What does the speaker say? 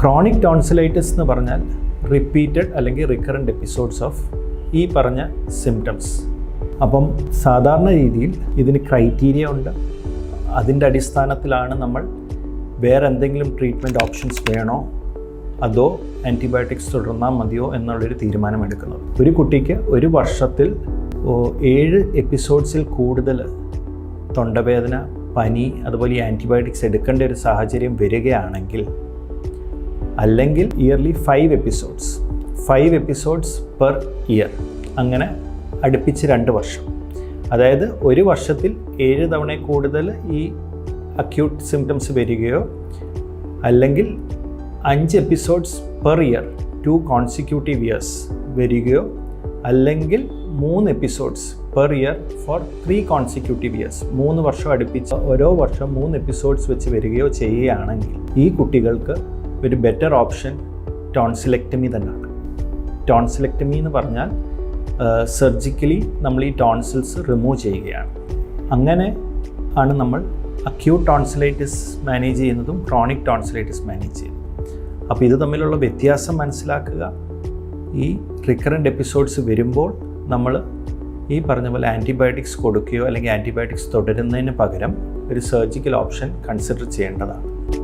Chronic tonsillitis എന്ന് പറഞ്ഞാൽ repeated അല്ലെങ്കിൽ റിക്കറൻറ്റ് എപ്പിസോഡ്സ് ഓഫ് ഈ പറഞ്ഞ സിംറ്റംസ്. അപ്പം സാധാരണ രീതിയിൽ ഇതിന് ക്രൈറ്റീരിയ ഉണ്ട്. അതിൻ്റെ അടിസ്ഥാനത്തിലാണ് നമ്മൾ വേറെ എന്തെങ്കിലും ട്രീറ്റ്മെൻറ്റ് ഓപ്ഷൻസ് വേണോ അതോ ആൻറ്റിബയോട്ടിക്സ് തുടർന്നാൽ മതിയോ എന്നുള്ളൊരു തീരുമാനമെടുക്കുന്നത്. ഒരു കുട്ടിക്ക് ഒരു വർഷത്തിൽ 7 എപ്പിസോഡ്സിൽ കൂടുതൽ തൊണ്ടവേദന, പനി, അതുപോലെ ഈ ആൻറ്റിബയോട്ടിക്സ് എടുക്കേണ്ട ഒരു സാഹചര്യം വരികയാണെങ്കിൽ, അല്ലെങ്കിൽ ഇയർലി 5 എപ്പിസോഡ്സ് പെർ ഇയർ, അങ്ങനെ അടുപ്പിച്ച് 2 വർഷം, അതായത് ഒരു വർഷത്തിൽ 7 തവണ കൂടുതൽ ഈ അക്യൂട്ട് സിംറ്റംസ് വരികയോ അല്ലെങ്കിൽ 5 episodes per year 2 consecutive years വരികയോ അല്ലെങ്കിൽ 3 episodes per year four 3 consecutive years, 3 വർഷം അടുപ്പിച്ച് ഓരോ വർഷം 3 എപ്പിസോഡ്സ് വെച്ച് വരികയോ ചെയ്യുകയാണെങ്കിൽ ഈ കുട്ടികൾക്ക് ഒരു ബെറ്റർ ഓപ്ഷൻ ടോൺസിലെക്ടമി തന്നെയാണ്. ടോൺസിലെക്ടമി എന്ന് പറഞ്ഞാൽ സർജിക്കലി നമ്മൾ ഈ ടോൺസിൽസ് റിമൂവ് ചെയ്യുകയാണ്. അങ്ങനെ ആണ് നമ്മൾ അക്യൂട്ട് ടോൺസിലൈറ്റിസ് മാനേജ് ചെയ്യുന്നതും ക്രോണിക് ടോൺസിലൈറ്റിസ് മാനേജ് ചെയ്യുന്നതും. അപ്പോൾ ഇത് തമ്മിലുള്ള വ്യത്യാസം മനസ്സിലാക്കുക. ഈ റിക്കറൻറ്റ് എപ്പിസോഡ്സ് വരുമ്പോൾ നമ്മൾ ഈ പറഞ്ഞ പോലെ ആൻറ്റിബയോട്ടിക്സ് കൊടുക്കുകയോ അല്ലെങ്കിൽ ആൻറ്റിബയോട്ടിക്സ് തുടരുന്നതിന് പകരം ഒരു സർജിക്കൽ ഓപ്ഷൻ കൺസിഡർ ചെയ്യേണ്ടതാണ്.